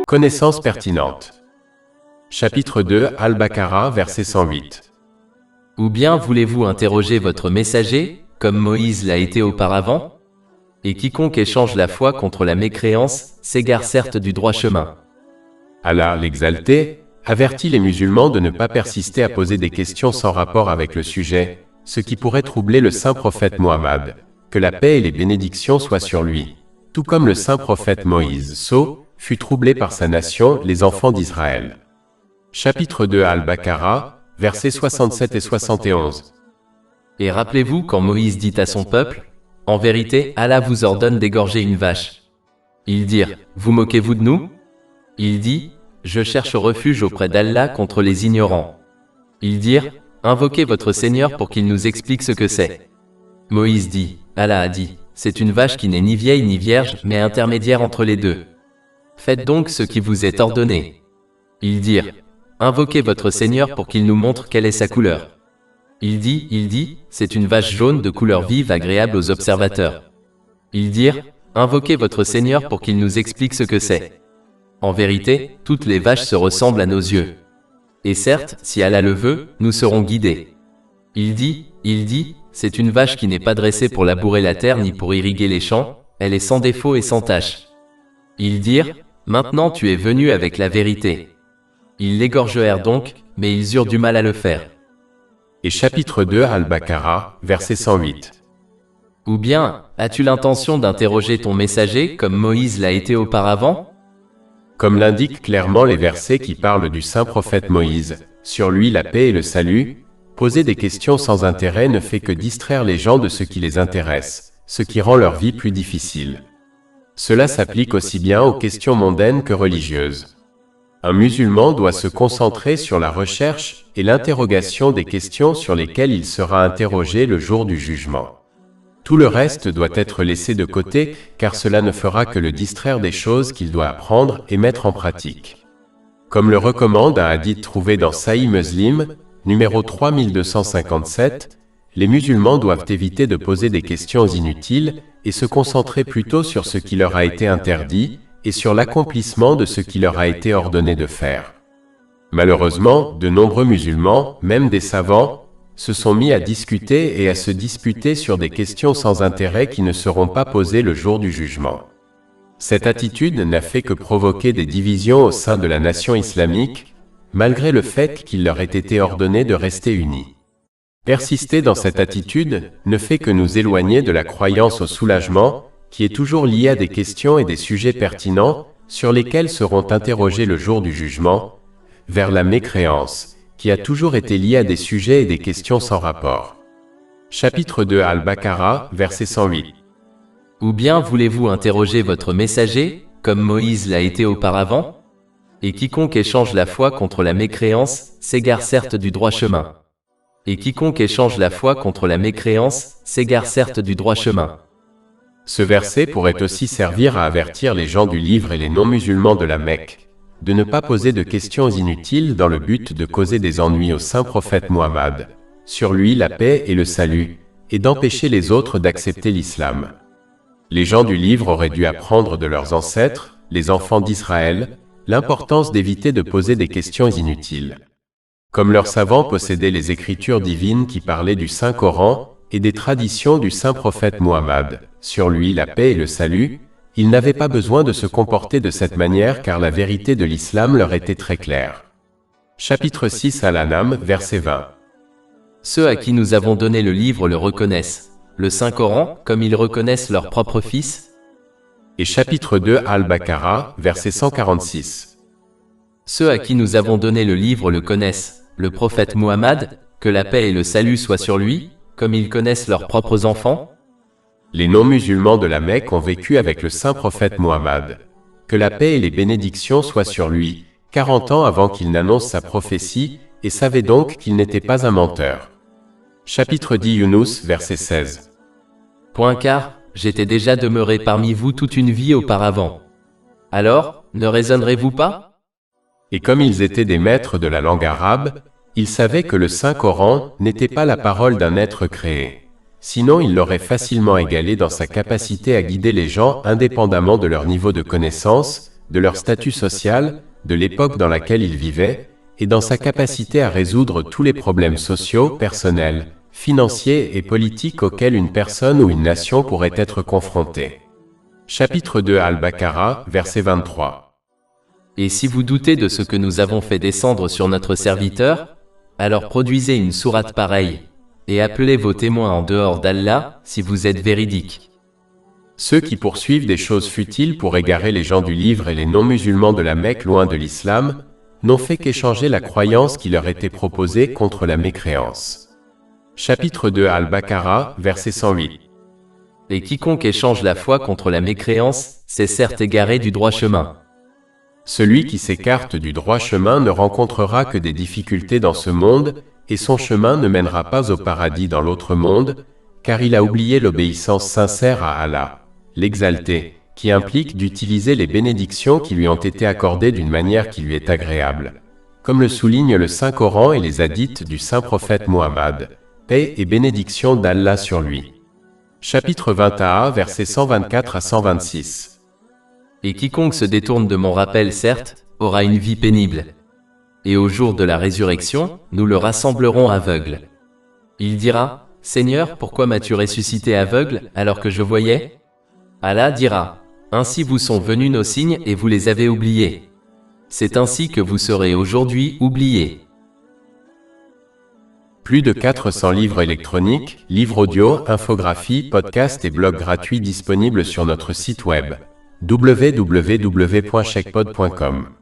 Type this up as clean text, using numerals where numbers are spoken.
Connaissance pertinente. Chapitre 2, Al-Baqarah, verset 108. Ou bien voulez-vous interroger votre messager, comme Moïse l'a été auparavant? Et quiconque échange la foi contre la mécréance, s'égare certes du droit chemin. Allah, l'exalté, avertit les musulmans de ne pas persister à poser des questions sans rapport avec le sujet, ce qui pourrait troubler le saint prophète Mohammed, que la paix et les bénédictions soient sur lui, tout comme le saint prophète Moïse, fut troublé par sa nation, les enfants d'Israël. Chapitre 2 Al-Baqarah, versets 67 et 71. Et rappelez-vous quand Moïse dit à son peuple, « En vérité, Allah vous ordonne d'égorger une vache. » Ils dirent, « Vous moquez-vous de nous ?» Il dit, « Je cherche refuge auprès d'Allah contre les ignorants. » Ils dirent, « Invoquez votre Seigneur pour qu'il nous explique ce que c'est. » Moïse dit, « Allah a dit, c'est une vache qui n'est ni vieille ni vierge, mais intermédiaire entre les deux. Faites donc ce qui vous est ordonné. » Ils dirent, « Invoquez votre Seigneur pour qu'il nous montre quelle est sa couleur. » Il dit, c'est une vache jaune de couleur vive agréable aux observateurs. Ils dirent, invoquez votre Seigneur pour qu'il nous explique ce que c'est. En vérité, toutes les vaches se ressemblent à nos yeux. Et certes, si Allah le veut, nous serons guidés. Il dit, c'est une vache qui n'est pas dressée pour labourer la terre ni pour irriguer les champs, elle est sans défaut et sans tache. Ils dirent, maintenant tu es venu avec la vérité. Ils l'égorgèrent donc, mais ils eurent du mal à le faire. Et chapitre 2 Al-Baqarah, verset 108. Ou bien, as-tu l'intention d'interroger ton messager comme Moïse l'a été auparavant? Comme l'indiquent clairement les versets qui parlent du saint prophète Moïse, sur lui la paix et le salut, poser des questions sans intérêt ne fait que distraire les gens de ce qui les intéresse, ce qui rend leur vie plus difficile. Cela s'applique aussi bien aux questions mondaines que religieuses. Un musulman doit se concentrer sur la recherche et l'interrogation des questions sur lesquelles il sera interrogé le jour du jugement. Tout le reste doit être laissé de côté, car cela ne fera que le distraire des choses qu'il doit apprendre et mettre en pratique. Comme le recommande un hadith trouvé dans Sahih Muslim, numéro 3257, les musulmans doivent éviter de poser des questions inutiles et se concentrer plutôt sur ce qui leur a été interdit, et sur l'accomplissement de ce qui leur a été ordonné de faire. Malheureusement, de nombreux musulmans, même des savants, se sont mis à discuter et à se disputer sur des questions sans intérêt qui ne seront pas posées le jour du jugement. Cette attitude n'a fait que provoquer des divisions au sein de la nation islamique, malgré le fait qu'il leur ait été ordonné de rester unis. Persister dans cette attitude ne fait que nous éloigner de la croyance au soulagement, qui est toujours lié à des questions et des sujets pertinents, sur lesquels seront interrogés le jour du jugement, vers la mécréance, qui a toujours été liée à des sujets et des questions sans rapport. Chapitre 2 Al-Baqarah, verset 108. Ou bien voulez-vous interroger votre messager, comme Moïse l'a été auparavant? Et quiconque échange la foi contre la mécréance, s'égare certes du droit chemin. Et quiconque échange la foi contre la mécréance, s'égare certes du droit chemin. Ce verset pourrait aussi servir à avertir les gens du livre et les non-musulmans de la Mecque, de ne pas poser de questions inutiles dans le but de causer des ennuis au saint prophète Mohammed, sur lui la paix et le salut, et d'empêcher les autres d'accepter l'islam. Les gens du livre auraient dû apprendre de leurs ancêtres, les enfants d'Israël, l'importance d'éviter de poser des questions inutiles. Comme leurs savants possédaient les écritures divines qui parlaient du Saint-Coran, et des traditions du saint prophète Mohammed, sur lui la paix et le salut, ils n'avaient pas besoin de se comporter de cette manière car la vérité de l'islam leur était très claire. Chapitre 6 Al-An'am, verset 20. Ceux à qui nous avons donné le livre le reconnaissent, le Saint-Coran, comme ils reconnaissent leur propre fils. Et chapitre 2 Al-Baqarah, verset 146. Ceux à qui nous avons donné le livre le connaissent, le prophète Mohammed, que la paix et le salut soient sur lui, comme ils connaissent leurs propres enfants. Les non-musulmans de la Mecque ont vécu avec le saint prophète Mohammed, que la paix et les bénédictions soient sur lui, 40 ans avant qu'il n'annonce sa prophétie, et savaient donc qu'il n'était pas un menteur. Chapitre 10 Yunus, verset 16. Car, j'étais déjà demeuré parmi vous toute une vie auparavant. Alors, ne raisonnerez-vous pas? Et comme ils étaient des maîtres de la langue arabe, ils savaient que le Saint-Coran n'était pas la parole d'un être créé. Sinon il l'aurait facilement égalé dans sa capacité à guider les gens indépendamment de leur niveau de connaissance, de leur statut social, de l'époque dans laquelle ils vivaient, et dans sa capacité à résoudre tous les problèmes sociaux, personnels, financiers et politiques auxquels une personne ou une nation pourrait être confrontée. Chapitre 2 Al-Baqarah, verset 23. Et si vous doutez de ce que nous avons fait descendre sur notre serviteur, alors produisez une sourate pareille, et appelez vos témoins en dehors d'Allah, si vous êtes véridiques. Ceux qui poursuivent des choses futiles pour égarer les gens du livre et les non-musulmans de la Mecque loin de l'islam, n'ont fait qu'échanger la croyance qui leur était proposée contre la mécréance. Chapitre 2 Al-Baqarah, verset 108. Et quiconque échange la foi contre la mécréance, s'est certes égaré du droit chemin. Celui qui s'écarte du droit chemin ne rencontrera que des difficultés dans ce monde, et son chemin ne mènera pas au paradis dans l'autre monde, car il a oublié l'obéissance sincère à Allah, l'exalté, qui implique d'utiliser les bénédictions qui lui ont été accordées d'une manière qui lui est agréable. Comme le souligne le Saint-Coran et les hadiths du Saint-Prophète Muhammad, paix et bénédiction d'Allah sur lui. Chapitre 21, versets 124 à 126. Et quiconque se détourne de mon rappel, certes, aura une vie pénible. Et au jour de la résurrection, nous le rassemblerons aveugle. Il dira, Seigneur, pourquoi m'as-tu ressuscité aveugle, alors que je voyais? Allah dira, ainsi vous sont venus nos signes et vous les avez oubliés. C'est ainsi que vous serez aujourd'hui oubliés. Plus de 400 livres électroniques, livres audio, infographies, podcasts et blogs gratuits disponibles sur notre site web www.chekpod.com.